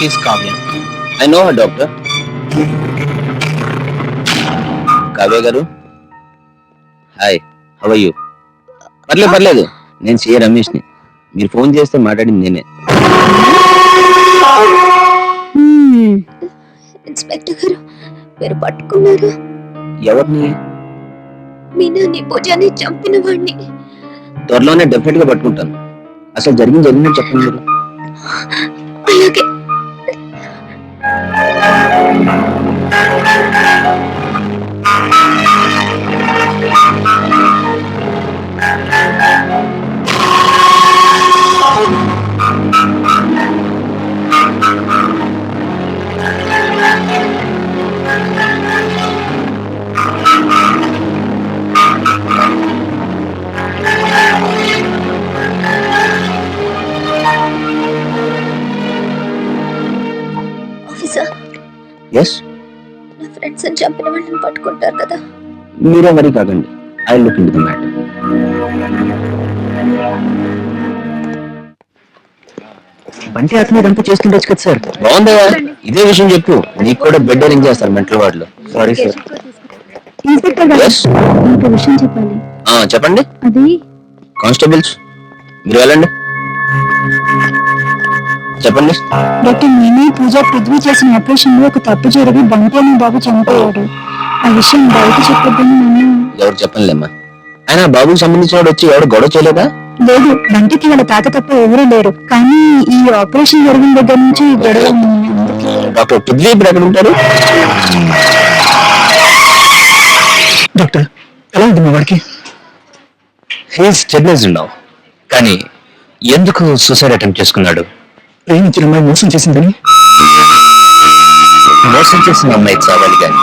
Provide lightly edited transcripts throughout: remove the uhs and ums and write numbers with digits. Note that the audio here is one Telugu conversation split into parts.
She's Kavya. I know her doctor. Kavya గారు, హాయ్, హౌ ఆర్ యూ? పర్లేదు, నేను సిఏ రమేష్ని. మీరు ఫోన్ చేస్తే మాట్లాడింది నేనే. ఇన్స్పెక్టర్ గారు, మీరు పట్టుకున్నారు ఎవరిని? మీనాని పూజాని చంపిన వాడిని. త్వరలోనే డెఫినెట్ గా పట్టుకుంటాను. అసలు జరిగిందని చెప్పండి మీరు. అలాగే. ఎస్, నా ఫ్రెండ్స్ అని చంపిన వాళ్ళని పట్టుకుంటారు కదా. మీరే మరీ కాకండి. I look into the matter. Bunty అతను ఇదంతా చేస్తుండొచ్చు కదా సార్. బాగుందా? ఇదే విషయం చెప్పు. నీకు కూడా బెడ్ అరేంజ్ చేస్తారు మెంటల్ వార్డులో. Sorry sir. ఇన్స్పెక్టర్ గారు, మీకు విషయం చెప్పాలి. చెప్పండి. అది కానిస్టేబుల్స్, మీరు వెళ్ళండి. చెప్పండి. డాక్టర్ నేనే పూజ పృథ్వీ చేసిన ఆపరేషన్ లో ఒక తప్పు జరిగి బంటి అనే బాబు చనిపోయాడు. ఆ విషయం బయట చెప్పొద్దని నన్ను. ఎవరు చెప్పలేమ్మా. ఆయన బాబుకి సంబంధించిన వాడు వచ్చి ఎవరు గొడవ చేయలేదా? లేదు, బంటికి వాళ్ళ తాత తప్ప ఎవరూ లేరు. కానీ ఈ ఆపరేషన్ జరిగిన దగ్గర నుంచి గొడవ ఉంది. డాక్టర్ పృథ్వీ ఇప్పుడు ఎక్కడ ఉంటారు? డాక్టర్, ఎలా ఉంటుంది మా వాడికి? హీస్ స్టెబిలైజ్డ్ ఉన్నావు, కానీ ఎందుకు సూసైడ్ అటెంప్ట్ చేసుకున్నాడు? ప్రేమించిన అమ్మాయి మోసం చేసిందని. మోసం చేసిన అమ్మాయి చావాలి, కానీ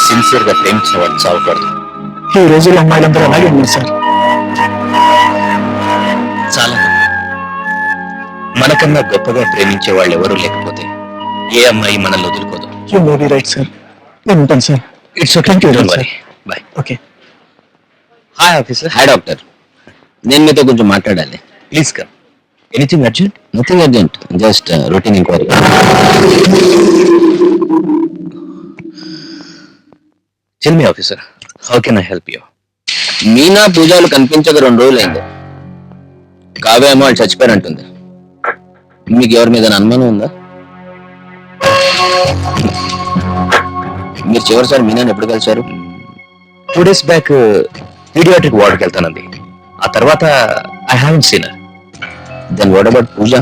సిన్సియర్ గా ప్రేమించిన వాడు చావకూడదు. ఈ రోజుల్లో అమ్మాయిలందరూ అలాగే ఉన్నారు సార్. చాలా మనకన్నా గొప్పగా ప్రేమించే వాళ్ళు ఎవరూ లేకపోతే ఏ అమ్మాయి మనల్ని వదులుకోదు. You know be right sir. నేను ఉంటాను సార్. It's okay, don't worry. Bye. Okay. Hi officer. Hi doctor. నేను మీతో కొంచెం మాట్లాడాలి. Please come. Anything urgent? Nothing urgent, just routine enquiry. Tell me officer, how can I help you? Meena పూజలు కనిపించక 2 రోజులైంది. కావ్య ఏమో వాళ్ళు చచ్చిపోయారంటుంది. మీకు ఎవరి మీద అనుమానం ఉందా? మీరు చివరిసారి మీనాని ఎప్పుడు కలిశారు? 2 days బ్యాక్ పీడియాట్రిక్ వార్డుకి వెళ్తానండి. ఆ తర్వాత I haven't seen her. Then what about Pooja?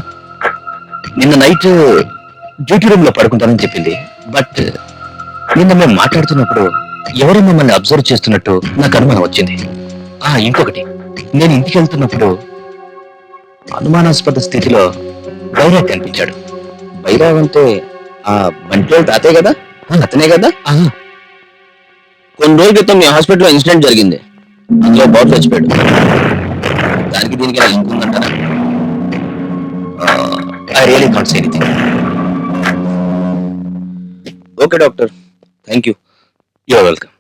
నిన్న నైట్ డ్యూటీ రూమ్ లో పడుకుంటానని చెప్పింది. బట్ నిన్న మేము మాట్లాడుతున్నప్పుడు ఎవరో మమ్మల్ని అబ్జర్వ్ చేస్తున్నట్టు నాకు అనుమానం వచ్చింది. ఇంకొకటి, నేను ఇంటికి వెళ్తున్నప్పుడు అనుమానాస్పద స్థితిలో బైరాగ్ కనిపించాడు. బైరాగ్ అంటే ఆ బంటి వాళ్ళ తాతే కదా? అతనే కదా? కొన్ని రోజుల క్రితం మీ హాస్పిటల్లో ఇన్సిడెంట్ జరిగింది. అందులో బాబు చచ్చిపోయాడు. దానికి దీనికి లింక్ ఉందంటారా? I really can't say anything. Okay doctor, thank you. You're welcome.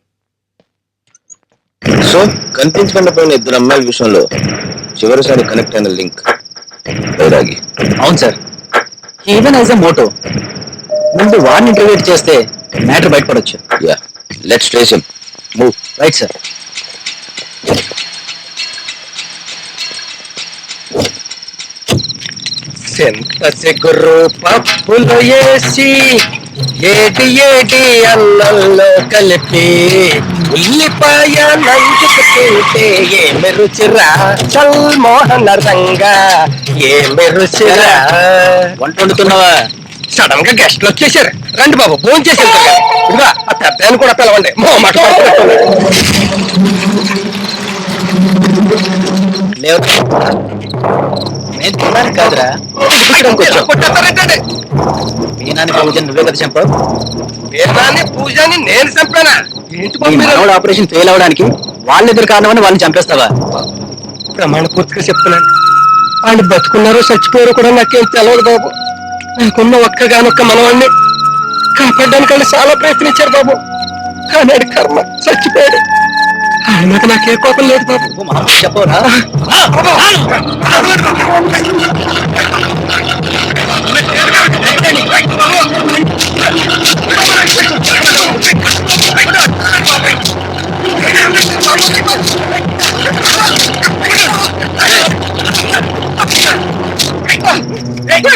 So కనిపించకుండా పోయిన 2 అమ్మాయిల విషయంలో చివరిసారి కనెక్ట్ అయిన లింక్ బైరాగి. అవును సార్. ఈవెన్ యాజ్ ఎ మోటో ముందు వాడిని ఇంటర్వ్యూట్ చేస్తే మ్యాటర్ బయటపడొచ్చు. Yeah, let's trace him. Move. Right sir. సెంతసిగురు పప్పులు వేసి ఏటి ఏటి అన్నంలో కలిపి ఉల్లిపాయ నంచుకు తింటే ఏమి రుచిరా చల్మోహన రంగా, ఏమి రుచిరా. వంట వండుతున్నావా? సడన్ గా గెస్ట్లు వచ్చేసారు. రండి బాబు, ఫోన్ చేసారు. ఇదిగా ఆ పెద్ద కూడా పిలవండి. మాట నేను తిన్నాను కాదురా, మీనాని పూజ నువ్వే కదా చంపావు. వేదాన్ని పూజని నేను చంపానా? మనవాడు ఆపరేషన్ ఫెయిల్ అవడానికి వాళ్ళ ఎదురు కారణమని వాళ్ళని చంపేస్తావా? ప్రమాణ పూర్తిగా చెప్తున్నాను, వాళ్ళు బతుకున్నారో చచ్చిపోయారో కూడా నాకేం తెలియదు బాబు. నాకున్న ఒక్కగానొక్క మనవాడిని కాపాడడానికి వాళ్ళు చాలా ప్రయత్నించారు బాబు. కానీ అది కర్మ, చచ్చిపోయాడు. ఆయన మీద నాకే కోపం లేదు బాబు. చెప్పవరా?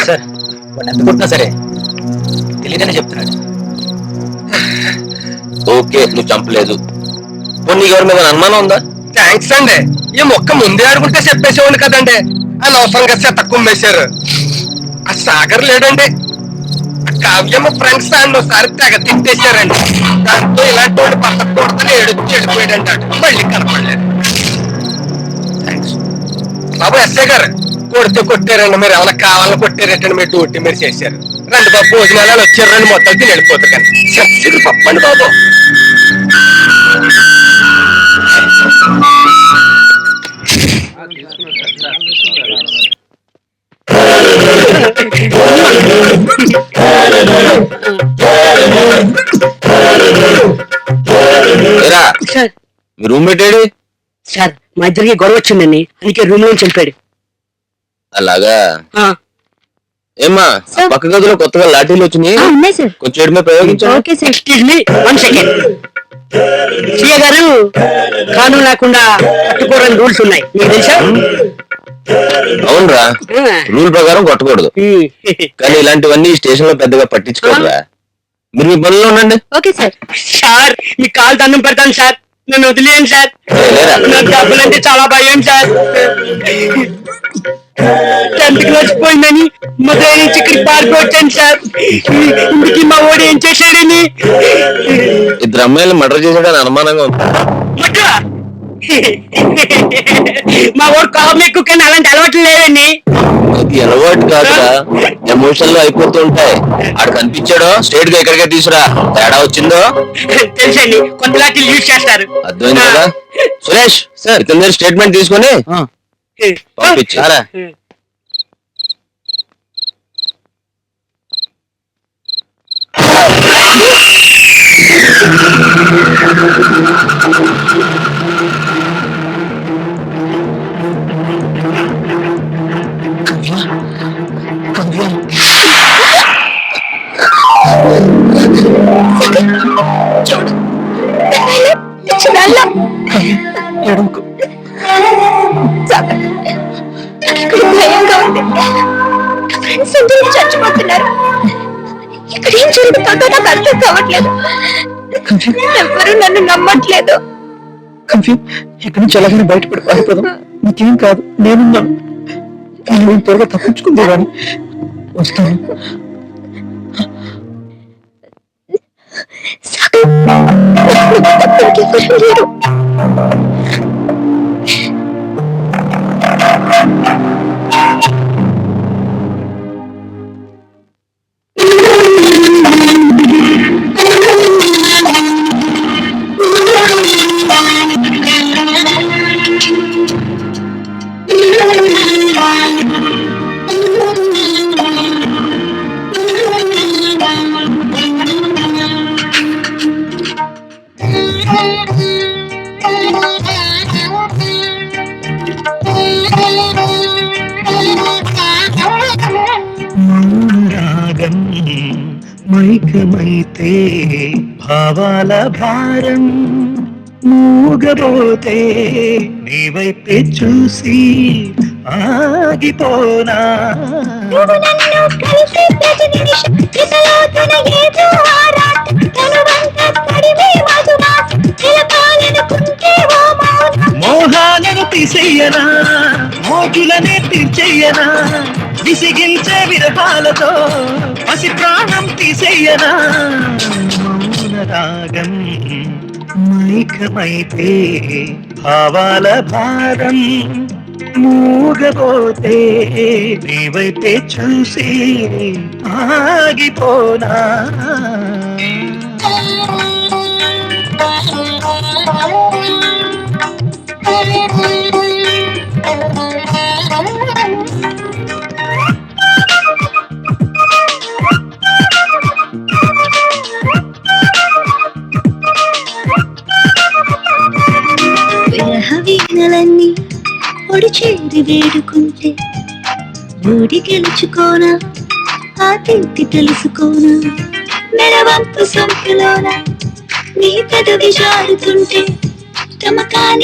సార్ వాడిని ఎంత కొట్టినా సరే తెలియదనే చెప్తున్నాడు. ఓకే, నువ్వు చంపలేదు. నీకు ఎవరి మీద అనుమానం ఉందా? థ్యాంక్స్ అండి. ఈ మొక్క ముందే ఆడుకుంటే చెప్పేసేవాడిని కదండి. అనవసరంగా చెత్త కుమ్మేశారు. ఆ సాగర్ లేడండి, ఆ కావ్యమ్మ ఫ్రెండ్స్ అన్న ఒకసారి తెగ తిట్టేశారండి. దాంతో ఇలాంటి వాడు పక్కన కొడుతూనే చెడిపోయాడండి. మళ్ళీ కనపడలేదు. థ్యాంక్స్. బాబు ఎస్ఐ గారు, కొడితే కొట్టారండి, మీరు ఏమైనా కావాలని కొట్టారేటండి, మీరు డ్యూటీ మీరు చేశారు. రెండు బాబు భోజనాలు వచ్చారు, రెండు మొత్తాలు తిని వెళ్ళిపోతారు. కానీ చచ్చిది పప్పండి బాబు. సార్ మీ రూమ్ పెట్టాడు? సార్ మా ఇద్దరికి గొడవ వచ్చిందండి, అందుకే రూమ్ లో చంపాడు. అలాగా? ఏమ్మా, పక్క గదిలో కొత్తగా లాఠీలు వచ్చినాయి, ఉన్నాయి సార్. కొంచెం ఎడమే ప్రయోగించండి. Okay sir. Excuse me, 1 second. CA గారు, కానూన్ లేకుండా పట్టుకోవడానికి రూల్స్ ఉన్నాయి, మీకు తెలుసా? అవునరా, రూల్ ప్రకారం కొట్టకూడదు. కానీ ఇలాంటివన్నీ స్టేషన్ లో పెద్దగా పట్టించుకోరా. మీరు మీ పనుల్లో ఉండండి. Okay sir. సార్ మీ కాలు దండం పెడతాను సార్, నన్ను వదిలేయండి సార్. లేరా? నాకు డబ్బులంటే చాలా భయం సార్. 10th క్లాస్ పోయిందని మధురై నుంచి ఇక్కడికి పారిపోవచ్చాను సార్. ఇంటికి మా వాడు ఏం చేశాడని. ఇద్దరు అమ్మాయిలు మర్డర్ చేశాడని అనుమానంగా ఉంది. మడ్రా? మా వాడు కామ్ ఎక్కువ, కానీ అలాంటి అలవాట్లు లేవండి. అది అలవాటు కాదురా, ఎమోషన్ లో అయిపోతూ ఉంటాయి. ఆడు కనిపించాడో స్ట్రేట్ గా ఎక్కడికే తీసురా. తేడా వచ్చిందో తెలుసండి, కొత్త లాంటివి యూజ్ చేస్తారు. అర్థమైంది కదా? సురేష్ సార్, ఇతని స్టేట్మెంట్ తీసుకొని పంపించారా? భయంగా ఉంది. ఫ్రెండ్స్ అందరూ చచ్చిపోతున్నారు. ఇక్కడ ఏం జరుగుతుందో నాకు అర్థం కావట్లేదు. ఎవరు నన్ను నమ్మట్లేదు. ఇక్కడి నుంచి ఎలాగైనా బయటపడి పారిపోదాం. నీకేం కాదు, నేనున్నాను. నేను త్వరగా తప్పించుకుందే కానీ వస్తాను. ఎవరు లేరు. రాగం మైకమైతే భావాల భారం మూగబోతే నీ వైపే చూసి ఆగిపోనా. మోహాలను తీసేయనా, మోజులనే తీర్చెయ్యనా, విసిగించే విరహాలతో పసి ప్రాణం తీసేయనా. మౌన రాగం మైకమైతే భావాల భారం మూగపోతే నీ వైపే చూసి ఆగిపోనా. వీణలన్నీ ఒడి చేరి వేడుకుంటే ఓడి గెలుచుకోనా, ఆ తింటి తెలుసుకోనా. మెరవంపు సొంపులోన నీ పెదవి జారుతుంటే గమకాని